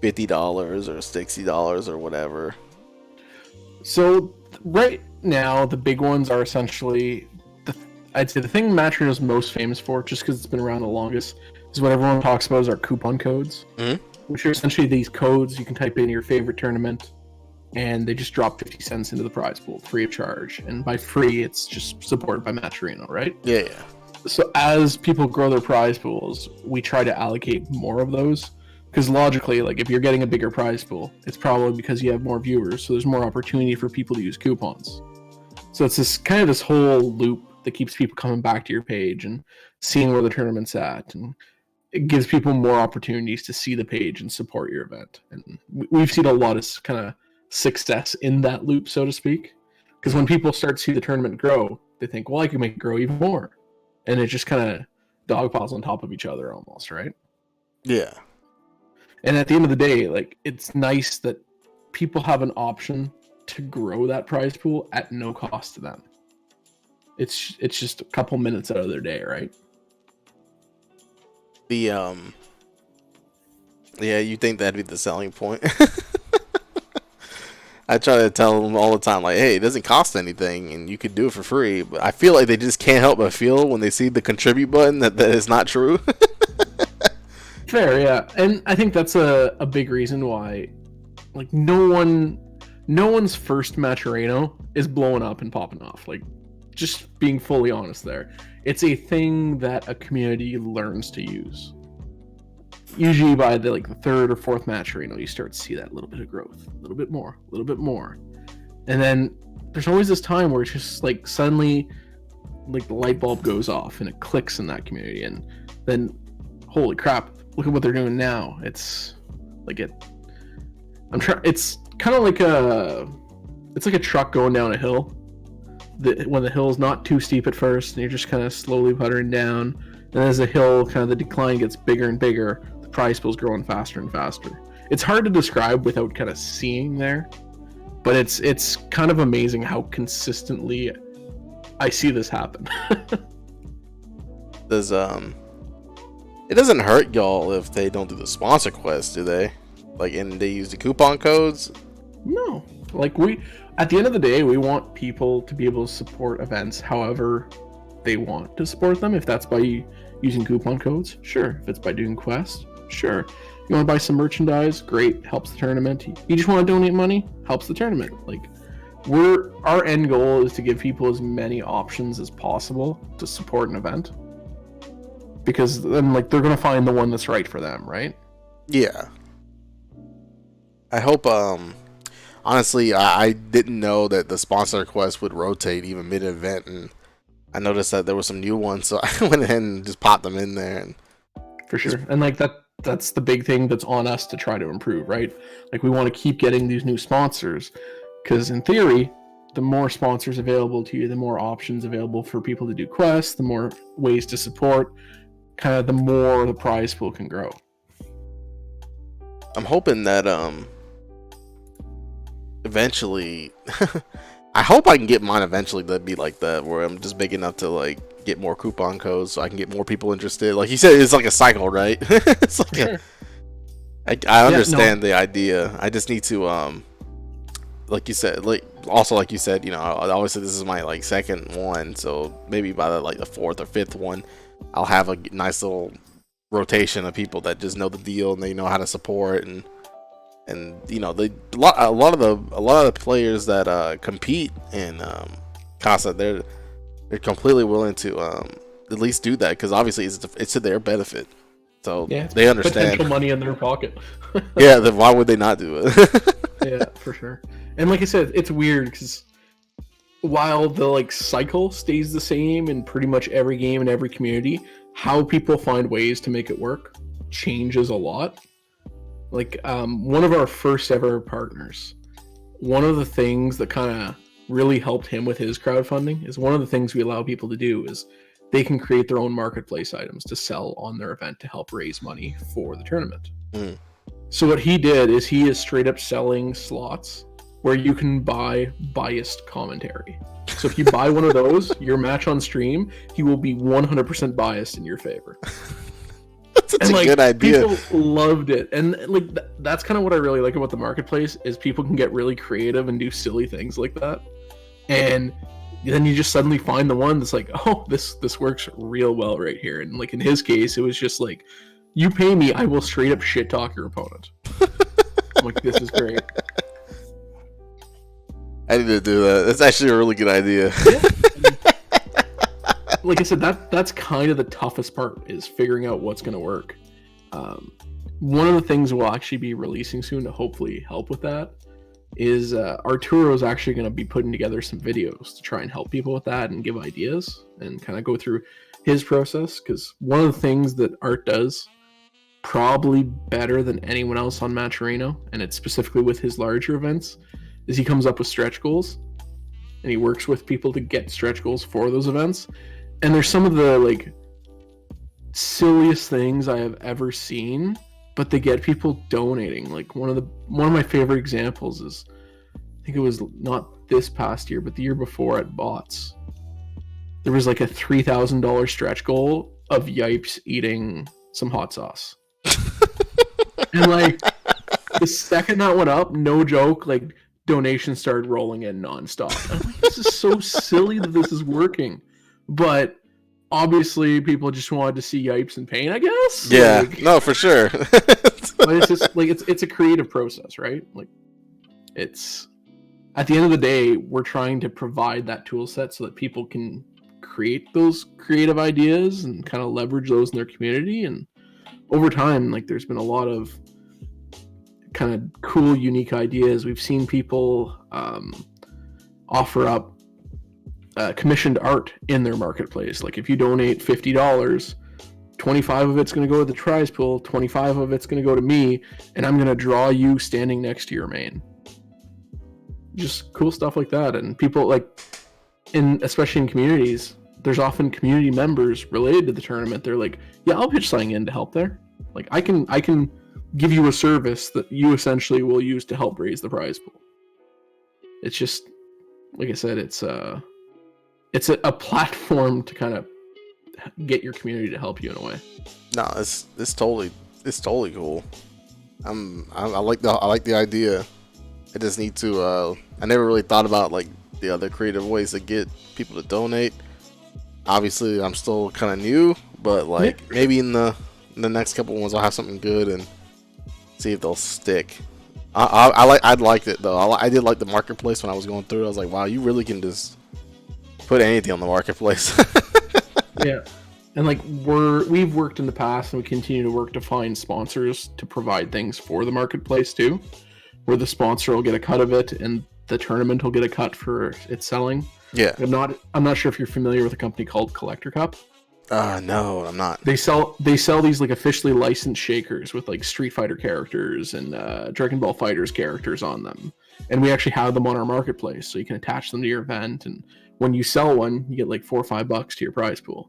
$50 or $60 or whatever? So right now, the big ones are essentially, I'd say the thing Matcherino is most famous for, just because it's been around the longest, is what everyone talks about is our coupon codes, which are essentially these codes you can type in your favorite tournament, and they just drop 50 cents into the prize pool free of charge. And by free, it's just supported by Matcherino, right? Yeah. So as people grow their prize pools, we try to allocate more of those. Because logically, like if you're getting a bigger prize pool, it's probably because you have more viewers, so there's more opportunity for people to use coupons. So it's this kind of this whole loop that keeps people coming back to your page and seeing where the tournament's at, and it gives people more opportunities to see the page and support your event. And we've seen a lot of kind of success in that loop, so to speak. Because when people start to see the tournament grow, they think, well, I can make it grow even more. And it just kind of dogpiles on top of each other almost, right? Yeah. And at the end of the day, like, it's nice that people have an option to grow that prize pool at no cost to them. It's just a couple minutes out of their day, right? Yeah, you think that'd be the selling point? I try to tell them all the time, like, hey, it doesn't cost anything, and you could do it for free. But I feel like they just can't help but feel when they see the contribute button that is not true. Fair, yeah. And I think that's a big reason why, like, no one's first Matcherino is blowing up and popping off. Like, just being fully honest there. It's a thing that a community learns to use. Usually by the third or fourth Matcherino, you start to see that little bit of growth. A little bit more. And then there's always this time where it's just like suddenly like the light bulb goes off and it clicks in that community, and then holy crap, look at what they're doing now. It's like it's kind of like a truck going down a hill. When the hill's not too steep at first and you're just kind of slowly puttering down, and as the hill kind of the decline gets bigger and bigger, the prize pool's growing faster and faster. It's hard to describe without kind of seeing there, but it's kind of amazing how consistently I see this happen. Does it doesn't hurt y'all if they don't do the sponsor quest, do they? Like, and they use the coupon codes? No. Like, at the end of the day, we want people to be able to support events however they want to support them. If that's by using coupon codes, sure. If it's by doing quests, sure. You want to buy some merchandise, great, helps the tournament. You just want to donate money, helps the tournament. Like, our end goal is to give people as many options as possible to support an event, because then like they're gonna find the one that's right for them, right? Yeah. I hope honestly, I didn't know that the sponsor quest would rotate even mid-event, and I noticed that there were some new ones, so I went ahead and just popped them in there. And for sure. And like that's the big thing that's on us to try to improve, right? Like, we want to keep getting these new sponsors, because in theory, the more sponsors available to you, the more options available for people to do quests, the more ways to support, kind of the more the prize pool can grow. I'm hoping that eventually I hope I can get mine eventually to be like that, where I'm just big enough to like get more coupon codes so I can get more people interested. Like you said, it's like a cycle, right? It's like sure. I understand the idea. I just need to like you said, you know, I always say this is my like second one, so maybe by the fourth or fifth one I'll have a nice little rotation of people that just know the deal and they know how to support, and you know, a lot of the players that compete in CASA, they're completely willing to at least do that, because obviously it's to their benefit, so yeah, they understand potential money in their pocket. Yeah, then why would they not do it? Yeah, for sure. And like I said, it's weird because while the like cycle stays the same in pretty much every game and every community, how people find ways to make it work changes a lot. Like one of our first ever partners, one of the things that kind of really helped him with his crowdfunding is one of the things we allow people to do is they can create their own marketplace items to sell on their event to help raise money for the tournament. So what he did is he is straight up selling slots where you can buy biased commentary. So if you buy one of those, your match on stream, he will be 100% biased in your favor. That's a good idea. People loved it. And like that's kind of what I really like about the marketplace is people can get really creative and do silly things like that. And then you just suddenly find the one that's like, oh, this works real well right here. And like in his case, it was just like, you pay me, I will straight up shit talk your opponent. I'm like, this is great. I need to do that. That's actually a really good idea. Yeah. Like I said, that's kind of the toughest part, is figuring out what's going to work. One of the things we'll actually be releasing soon to hopefully help with that is Arturo's actually going to be putting together some videos to try and help people with that and give ideas and kind of go through his process. Because one of the things that Art does probably better than anyone else on Matcherino, and it's specifically with his larger events, is he comes up with stretch goals and he works with people to get stretch goals for those events. And there's some of the like silliest things I have ever seen, but they get people donating. Like one of my favorite examples is, I think it was not this past year, but the year before at Bots. There was like a $3,000 stretch goal of Yipes eating some hot sauce. And like the second that went up, no joke, like donations started rolling in nonstop. I'm like, this is so silly that this is working. But obviously people just wanted to see Yipes in pain, I guess. Yeah, like, no, for sure. but it's just like it's a creative process, right? Like it's, at the end of the day, we're trying to provide that tool set so that people can create those creative ideas and kind of leverage those in their community. And over time, like there's been a lot of kind of cool, unique ideas. We've seen people offer up commissioned art in their marketplace. Like if you donate $50, 25 of it's going to go to the prize pool, 25 of it's going to go to me, and I'm going to draw you standing next to your main. Just cool stuff like that. And people like, especially in communities, there's often community members related to the tournament. They're like, yeah, I'll pitch something in to help there. Like I can give you a service that you essentially will use to help raise the prize pool. It's just, like I said, it's a platform to kind of get your community to help you in a way. No, it's totally cool. I like the idea. I just need to I never really thought about like the other creative ways to get people to donate. Obviously I'm still kind of new, but like maybe in the next couple ones I'll have something good and see if they'll stick. I'd liked it though. I did like the marketplace when I was going through it. I was like, wow, you really can just put anything on the marketplace. Yeah. And like we've worked in the past and we continue to work to find sponsors to provide things for the marketplace too, where the sponsor will get a cut of it and the tournament will get a cut for its selling. Yeah. I'm not sure if you're familiar with a company called Collector Cup. No, I'm not. They sell these like officially licensed shakers with like Street Fighter characters and Dragon Ball Fighters characters on them. And we actually have them on our marketplace, so you can attach them to your event, and when you sell one, you get like $4 or $5 to your prize pool.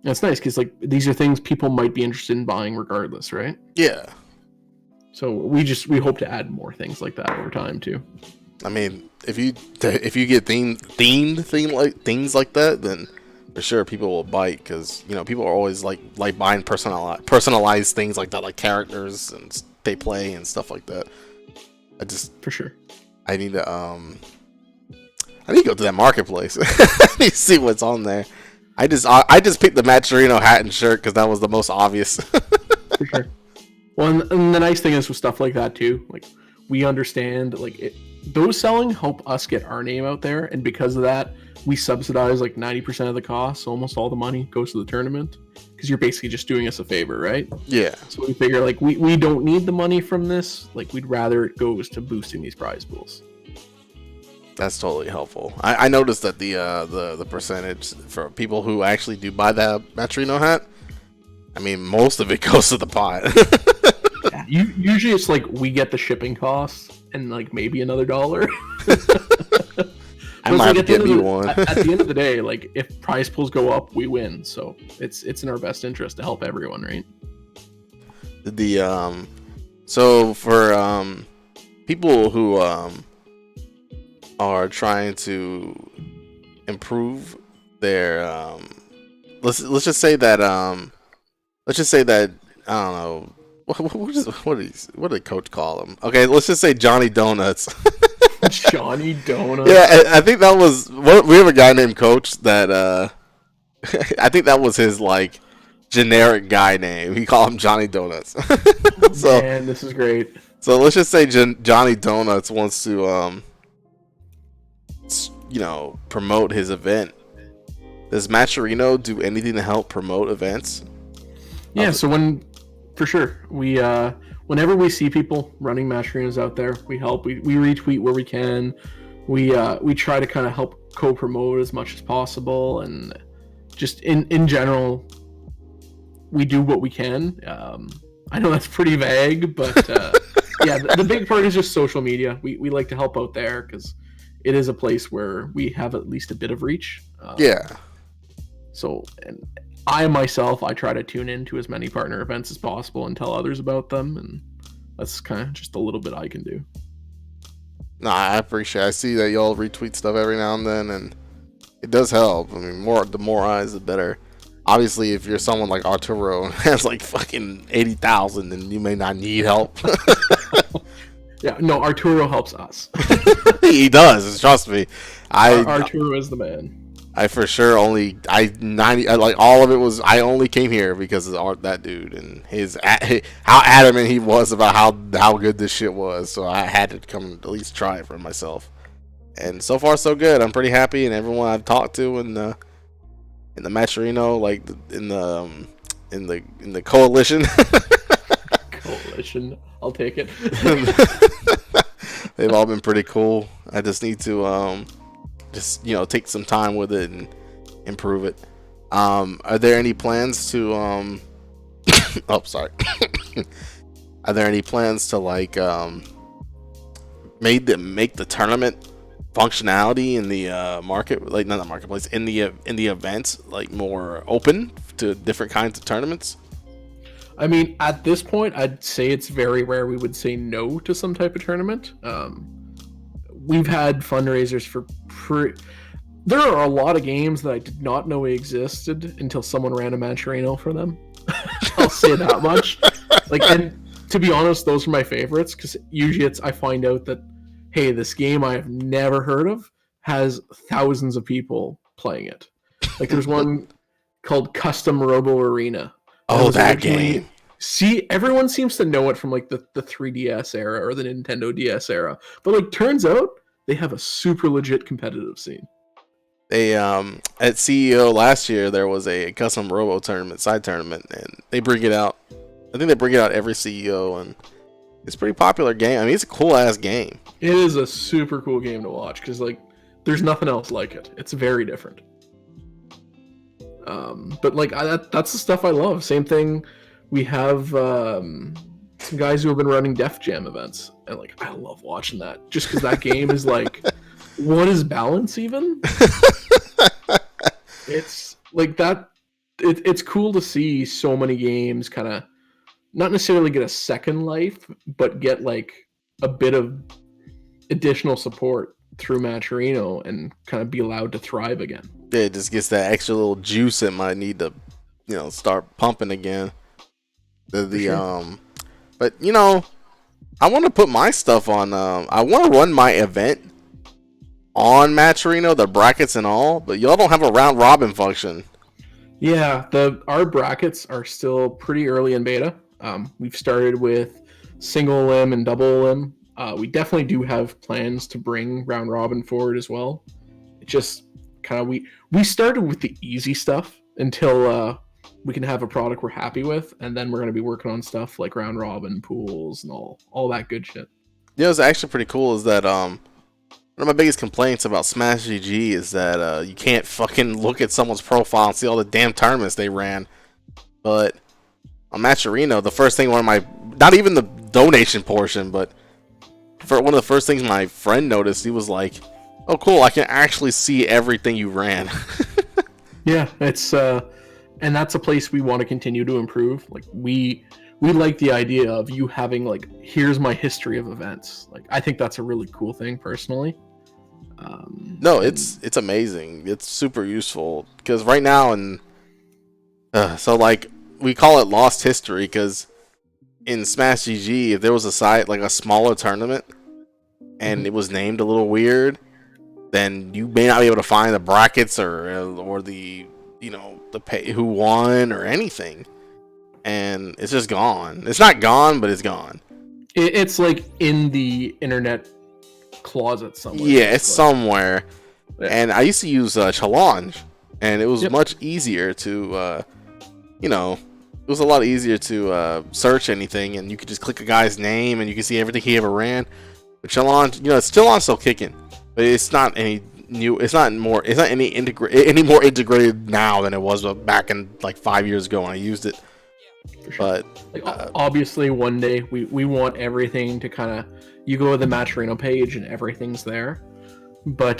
And it's nice because like these are things people might be interested in buying regardless, right? Yeah. So we hope to add more things like that over time too. I mean, if you get themed things like that, then for sure people will bite, because you know people are always like buying personalized things like that, like characters and they play and stuff like that. For sure. I need to go to that marketplace. I need to see what's on there. I just picked the Matcherino hat and shirt because that was the most obvious. For sure. Well, and the nice thing is with stuff like that too, like we understand like those selling help us get our name out there, and because of that, we subsidize like 90% of the cost. So almost all the money goes to the tournament because you're basically just doing us a favor, right? Yeah. So we figure like we don't need the money from this. Like we'd rather it goes to boosting these prize pools. That's totally helpful. I noticed that the percentage for people who actually do buy that Matcherino hat, I mean, most of it goes to the pot. Yeah, usually it's like we get the shipping costs and like maybe another $1. I might have to get me one. At the end of the day, like if prize pools go up, we win. So it's in our best interest to help everyone, right? So for people who are trying to improve their let's just say that I don't know what do the coach call him? Okay, let's just say Johnny Donuts. Johnny Donuts. Yeah, I think that was we have a guy named Coach that I think that was his like generic guy name. We call him Johnny Donuts. So, man, this is great. So let's just say Johnny Donuts wants to promote his event. Does Matcherino do anything to help promote events? Yeah, so for sure, we whenever we see people running Matcherinos out there, we help. We retweet where we can. We try to kind of help co-promote as much as possible, and just in general, we do what we can. I know that's pretty vague, but yeah, the big part is just social media. We like to help out there because it is a place where we have at least a bit of reach. Yeah. So, and I myself, I try to tune into as many partner events as possible and tell others about them, and that's kind of just a little bit I can do. No, I appreciate it. I see that y'all retweet stuff every now and then, and it does help. I mean, the more eyes, the better. Obviously, if you're someone like Arturo and has like fucking 80,000, then you may not need help. Yeah, no, Arturo helps us. He does, trust me. Arturo is the man. I for sure like all of it was, I only came here because of that dude and how adamant he was about how good this shit was. So I had to come at least try it for myself. And so far so good. I'm pretty happy, and everyone I've talked to in the Matcherino, like in the coalition. Coalition, I'll take it. They've all been pretty cool. I just need to take some time with it and improve it. Are there any plans to oh, sorry. Are there any plans to like make the tournament functionality in the market, like not the marketplace, in the events, like more open to different kinds of tournaments? I mean, at this point, I'd say it's very rare we would say no to some type of tournament. We've had fundraisers for there are a lot of games that I did not know existed until someone ran a Matcherino for them. I'll say that much. Like, and to be honest, those are my favorites because usually I find out that, hey, this game I have never heard of has thousands of people playing it. Like, there's one called Custom Robo Arena. Oh, that game. See, everyone seems to know it from like the 3DS era or the Nintendo DS era. But like, turns out they have a super legit competitive scene. They at CEO last year there was a custom robo side tournament, and they bring it out. I think they bring it out every CEO, and it's a pretty popular game. I mean, it's a cool ass game. It is a super cool game to watch because like there's nothing else like it. It's very different. But like that's the stuff I love. Same thing. We have some guys who have been running Def Jam events, and like I love watching that just because that game is like, what is balance even? It's like that. It's cool to see so many games kind of not necessarily get a second life, but get like a bit of additional support through Matcherino and kind of be allowed to thrive again. Yeah, it just gets that extra little juice it might need to, start pumping again. But I want to put my stuff on. I want to run my event on Matcherino, the brackets and all, but y'all don't have a round robin function. Yeah, our brackets are still pretty early in beta. We've started with single limb and double limb. We definitely do have plans to bring round robin forward as well. It just kind of we started with the easy stuff until we can have a product we're happy with, and then we're going to be working on stuff like round robin pools and all that good shit. Yeah, it's actually pretty cool. Is that one of my biggest complaints about Smash GG is that you can't fucking look at someone's profile and see all the damn tournaments they ran. But on Matcherino, the first thing not even the donation portion, but for one of the first things my friend noticed, he was like, "Oh, cool! I can actually see everything you ran." Yeah, it's and that's a place we want to continue to improve. Like we like the idea of you having like, here's my history of events. Like I think that's a really cool thing personally. No, it's amazing. It's super useful because right now so like we call it lost history because in Smash GG, if there was a site like a smaller tournament and it was named a little weird, then you may not be able to find the brackets or the the pay who won or anything, and it's just gone. It's not gone, but it's gone. It's like in the internet closet somewhere. Yeah, it's somewhere. Yeah. And I used to use Challenge, and it was Yep. much easier to, it was a lot easier to search anything, and you could just click a guy's name, and you can see everything he ever ran. But Challenge, Challenge still kicking, but it's not any new. It's not more. It's not any more integrated now than it was back in like 5 years ago when I used it. For sure. But like, obviously, one day we want everything to kind of, you go to the Matcherino page and everything's there. But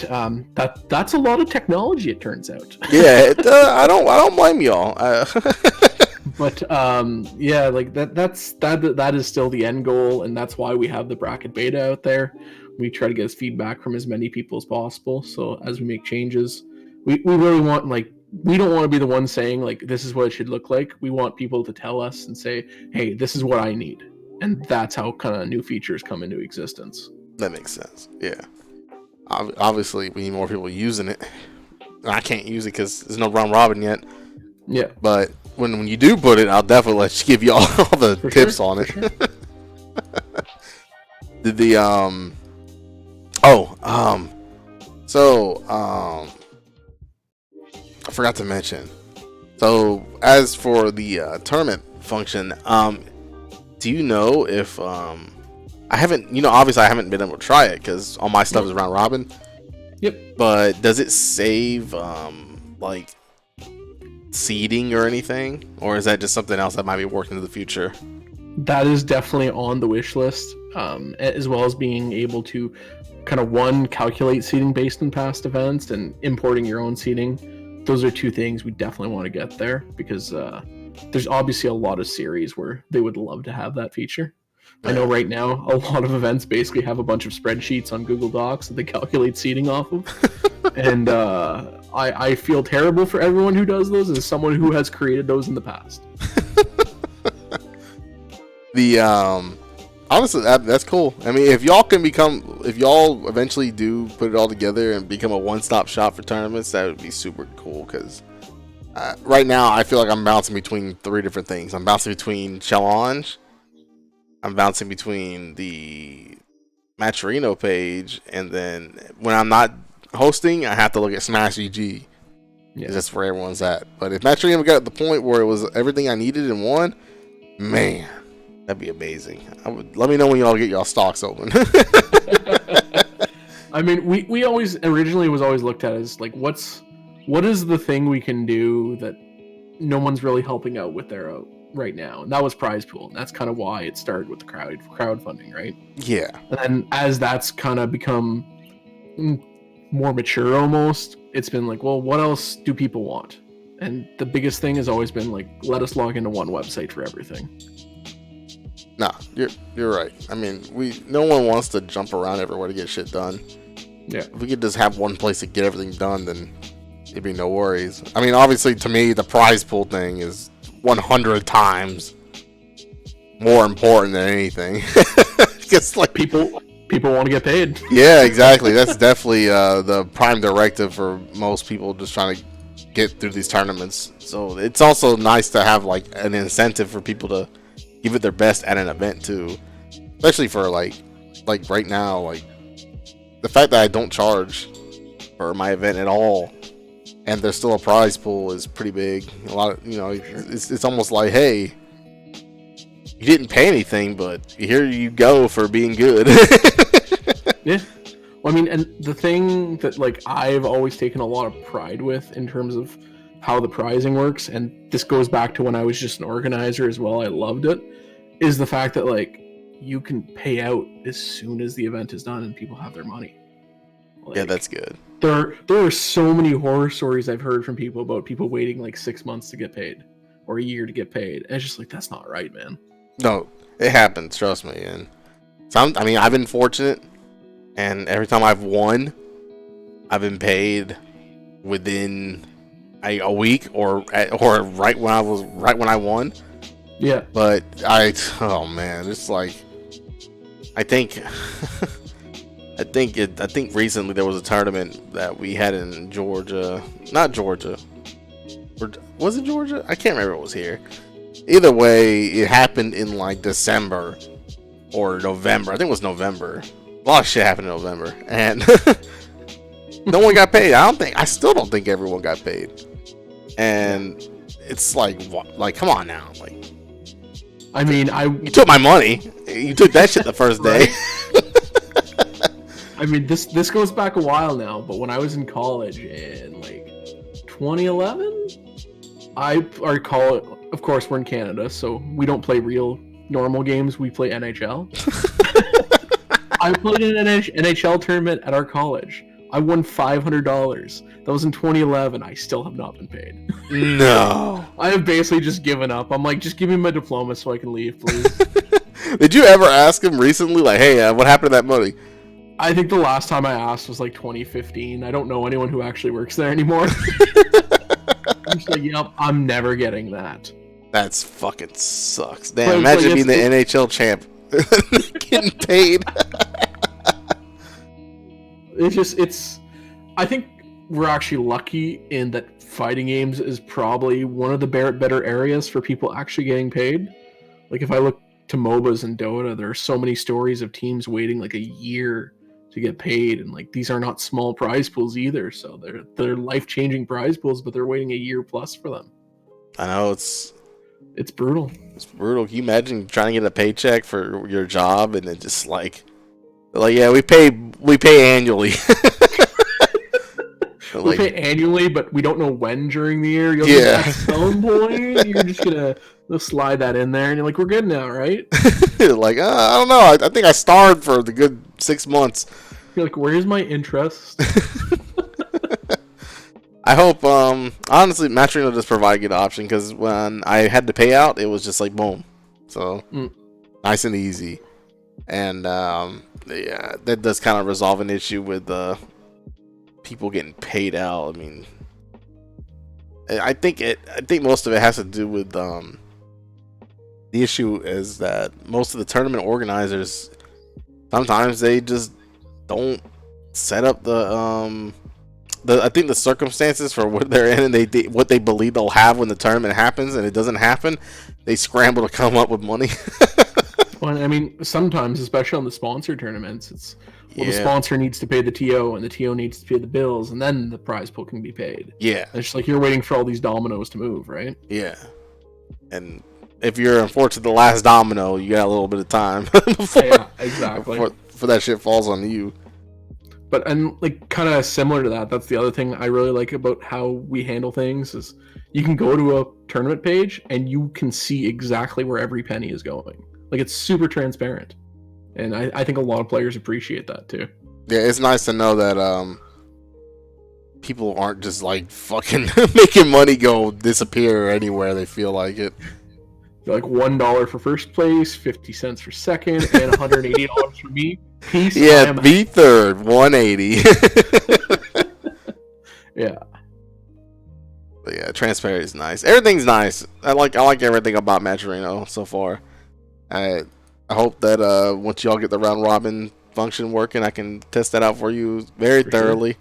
that's a lot of technology, it turns out. yeah, I don't blame y'all. But yeah, like that is still the end goal, and that's why we have the bracket beta out there. We try to get feedback from as many people as possible. So as we make changes, we really want, like, we don't want to be the one saying like this is what it should look like. We want people to tell us and say, hey, this is what I need, and that's how kind of new features come into existence. That makes sense. Yeah. Obviously, we need more people using it. I can't use it because there's no round robin yet. Yeah. But when you do put it, I'll definitely give you all the For tips sure, on it. for sure. Did the I forgot to mention. So as for the tournament function, do you know if I haven't, obviously I haven't been able to try it because all my stuff is round robin. Yep. But does it save like seeding or anything, or is that just something else that might be working in the future? That is definitely on the wish list, as well as being able to kind of calculate seeding based on past events and importing your own seeding. Those are two things we definitely want to get there, because there's obviously a lot of series where they would love to have that feature. I know right now a lot of events basically have a bunch of spreadsheets on Google Docs that they calculate seeding off of. And I feel terrible for everyone who does those as someone who has created those in the past. The honestly, that's cool. I mean, if y'all eventually do put it all together and become a one-stop shop for tournaments, that would be super cool. Because right now, I feel like I'm bouncing between 3 different things. I'm bouncing between Challenge, I'm bouncing between the Matcherino page, and then when I'm not hosting, I have to look at Smash EG. Yeah. That's where everyone's at. But if Matcherino got to the point where it was everything I needed in one, man, that'd be amazing. Let me know when y'all get y'all stocks open. I mean, we always originally was always looked at as like, what is the thing we can do that no one's really helping out with their right now, and that was prize pool, and that's kind of why it started with the crowdfunding, right? Yeah. And then as that's kind of become more mature, almost, it's been like, well, what else do people want? And the biggest thing has always been like, let us log into one website for everything. Nah, you're right. I mean, no one wants to jump around everywhere to get shit done. Yeah. If we could just have one place to get everything done, then it'd be no worries. I mean, obviously, to me, the prize pool thing is 100 times more important than anything. Because like people want to get paid. Yeah, exactly. That's definitely the prime directive for most people just trying to get through these tournaments. So it's also nice to have like an incentive for people to give it their best at an event too, especially for like right now, like the fact that I don't charge for my event at all, and there's still a prize pool is pretty big. A lot of, it's almost like, hey, you didn't pay anything, but here you go for being good. Yeah. Well, I mean, and the thing that like I've always taken a lot of pride with in terms of how the prizing works, and this goes back to when I was just an organizer as well, I loved it, is the fact that like you can pay out as soon as the event is done and people have their money. Like, yeah, that's good. There are so many horror stories I've heard from people about people waiting like 6 months to get paid or a year to get paid. And it's just like, that's not right, man. No, it happens, trust me. And I've been fortunate, and every time I've won, I've been paid within a week or right when I won. Yeah. But oh man, it's like I think recently there was a tournament that we had in Georgia. Not Georgia. Or was it Georgia? I can't remember if it was here. Either way, it happened in like December or November. I think it was November. A lot of shit happened in November. And No one got paid. I still don't think everyone got paid. And it's like, what? Like, come on now. Like, I mean, you took my money. You took that shit the first day. I mean, this goes back a while now, but when I was in college in like 2011, I recall it. Of course, we're in Canada, so we don't play real normal games. We play NHL. I played in an NHL tournament at our college. I won $500. That was in 2011. I still have not been paid. No. I have basically just given up. I'm like, just give me my diploma so I can leave, please. Did you ever ask him recently, like, hey, what happened to that money? I think the last time I asked was like 2015. I don't know anyone who actually works there anymore. I'm just like, yep, I'm never getting that. That's fucking sucks. Damn, imagine being the NHL champ. Getting paid. I think we're actually lucky in that fighting games is probably one of the better areas for people actually getting paid. Like if I look to MOBAs and Dota, there are so many stories of teams waiting like a year to get paid, and like these are not small prize pools either, so they're life-changing prize pools, but they're waiting a year plus for them. I know it's brutal. It's brutal. Can you imagine trying to get a paycheck for your job and then just like yeah, we pay annually. We pay annually, but we don't know when during the year. At some point, you're just gonna slide that in there, and you're like, "We're good now, right?" Like, I don't know. I think I starved for the good 6 months. You're like, "Where's my interest?" I hope, honestly, Matcherino does provide a good option, because when I had to pay out, it was just like boom, so nice and easy, and yeah, that does kind of resolve an issue with people getting paid out. I mean, I think most of it has to do with the issue is that most of the tournament organizers sometimes they just don't set up I think the circumstances for what they're in and what they believe they'll have when the tournament happens, and it doesn't happen. They scramble to come up with money. Well, I mean, sometimes, especially on the sponsor tournaments, it's the sponsor needs to pay the TO, and the TO needs to pay the bills, and then the prize pool can be paid. Yeah, it's just like you're waiting for all these dominoes to move, right? Yeah, and if you're unfortunate, the last domino, you got a little bit of time. Yeah, exactly. Before that shit falls on you. But and like kind of similar to that, that's the other thing I really like about how we handle things is you can go to a tournament page and you can see exactly where every penny is going. Like it's super transparent, and I think a lot of players appreciate that too. Yeah, it's nice to know that people aren't just like fucking making money go disappear anywhere they feel like it. Like $1 for first place, 50 cents for second, and $180 for me. Peace. Yeah, be third, 180. Yeah. But yeah, transparent is nice. Everything's nice. I like everything about Matcherino so far. I hope that once y'all get the round robin function working, I can test that out for you very thoroughly,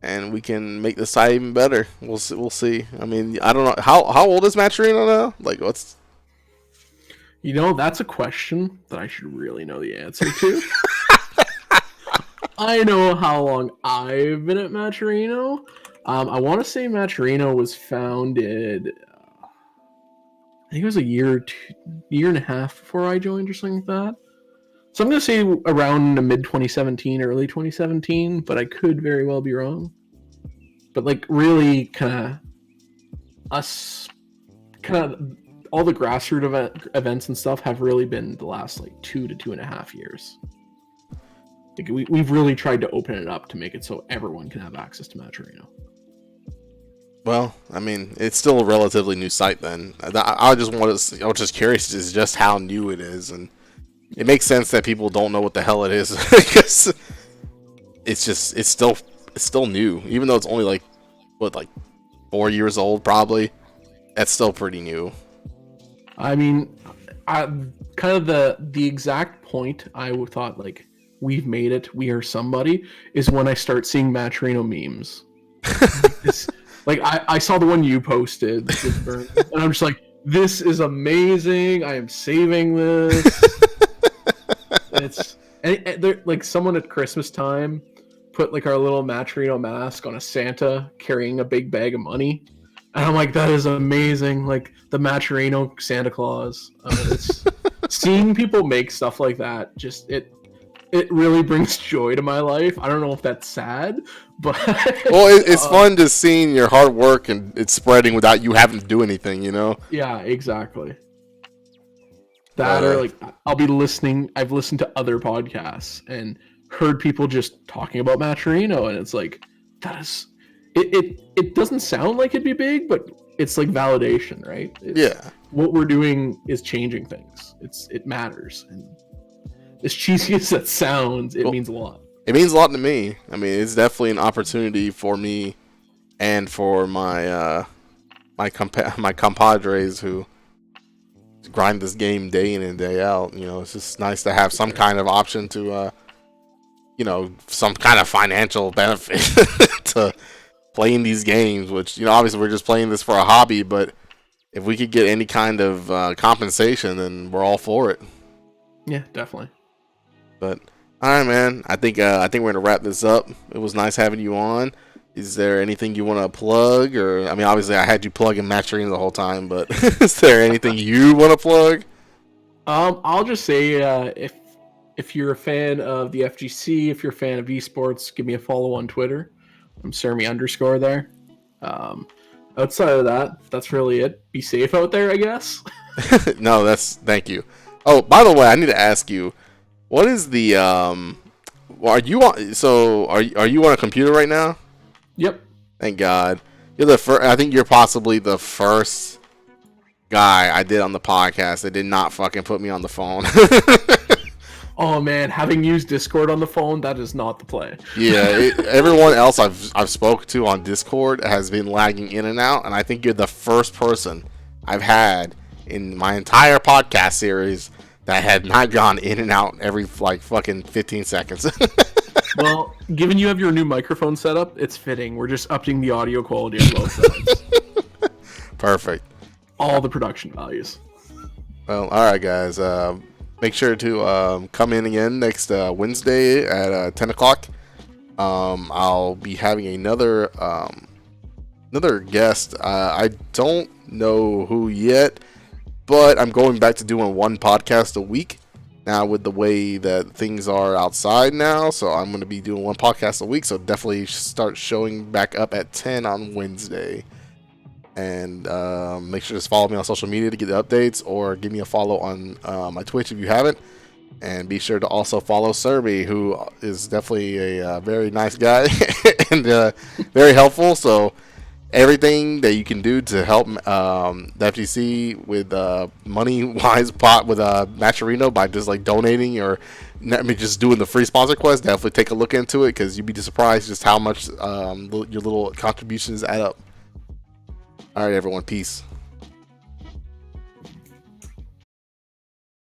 and we can make the site even better. We'll see. I mean, I don't know how old is Matcherino now. Like, what's that's a question that I should really know the answer to. I know how long I've been at Matcherino. I want to say Matcherino was founded. I think it was a year and a half before I joined, or something like that. So I'm going to say around mid 2017, early 2017, but I could very well be wrong. But like really, kind of all the grassroots events and stuff have really been the last like 2 to 2.5 years. Like we've really tried to open it up to make it so everyone can have access to Matcherino. Well, I mean, it's still a relatively new site then. I was just curious as just how new it is, and it makes sense that people don't know what the hell it is because it's still new, even though it's only like 4 years old probably. That's still pretty new. I mean, kind of the exact point I thought like we've made it, we are somebody, is when I start seeing Matcherino memes. Like I saw the one you posted, and I'm just like, this is amazing. I am saving this. And they're like someone at Christmas time put like our little Matcherino mask on a Santa carrying a big bag of money. And I'm like, that is amazing. Like the Matcherino Santa Claus. It's seeing people make stuff like that. Just it really brings joy to my life. I don't know if that's sad, but well, it's fun just seeing your hard work and it's spreading without you having to do anything. You know? Yeah, exactly. That or like I'll be listening. I've listened to other podcasts and heard people just talking about Matcherino, and it's like that is. It doesn't sound like it'd be big, but it's like validation, right? Yeah. What we're doing is changing things. It matters. And as cheesy as that sounds, it means a lot. It means a lot to me. I mean, it's definitely an opportunity for me and for my my compadres who grind this game day in and day out. You know, it's just nice to have some kind of option to, you know, some kind of financial benefit to playing these games, which, you know, obviously we're just playing this for a hobby, but if we could get any kind of compensation, then we're all for it. Yeah, definitely. But all right, man, I think we're gonna wrap this up. It was nice having you on. Is there anything you want to plug? Or, I mean, obviously I had you plugging Matcherino the whole time, but is there anything you want to plug? I'll just say if you're a fan of the FGC, if you're a fan of esports, give me a follow on Twitter. I'm Surmy _ there. Outside of that, that's really it. Be safe out there, I guess. No, thank you. Oh, by the way, I need to ask you, what is the are you on a computer right now? Yep. Thank God. You're the first. I think you're possibly the first guy I did on the podcast that did not fucking put me on the phone. Oh man, having used Discord on the phone, that is not the play. Yeah, everyone else I've spoken to on Discord has been lagging in and out, and I think you're the first person I've had in my entire podcast series that had not gone in and out every like fucking 15 seconds. Well, given you have your new microphone setup, it's fitting. We're just upping the audio quality of both sides. Perfect. All the production values. Well, all right, guys. Make sure to come in again next Wednesday at 10 o'clock. I'll be having another guest. I don't know who yet, but I'm going back to doing one podcast a week now with the way that things are outside now. So I'm going to be doing one podcast a week. So definitely start showing back up at 10 on Wednesday. And make sure to follow me on social media to get the updates, or give me a follow on my Twitch if you haven't. And be sure to also follow Surmy, who is definitely a very nice guy and very helpful. So everything that you can do to help the FGC with money-wise pot with Matcherino by just like donating or just doing the free sponsor quest, definitely take a look into it, because you'd be surprised just how much your little contributions add up. All right, everyone. Peace.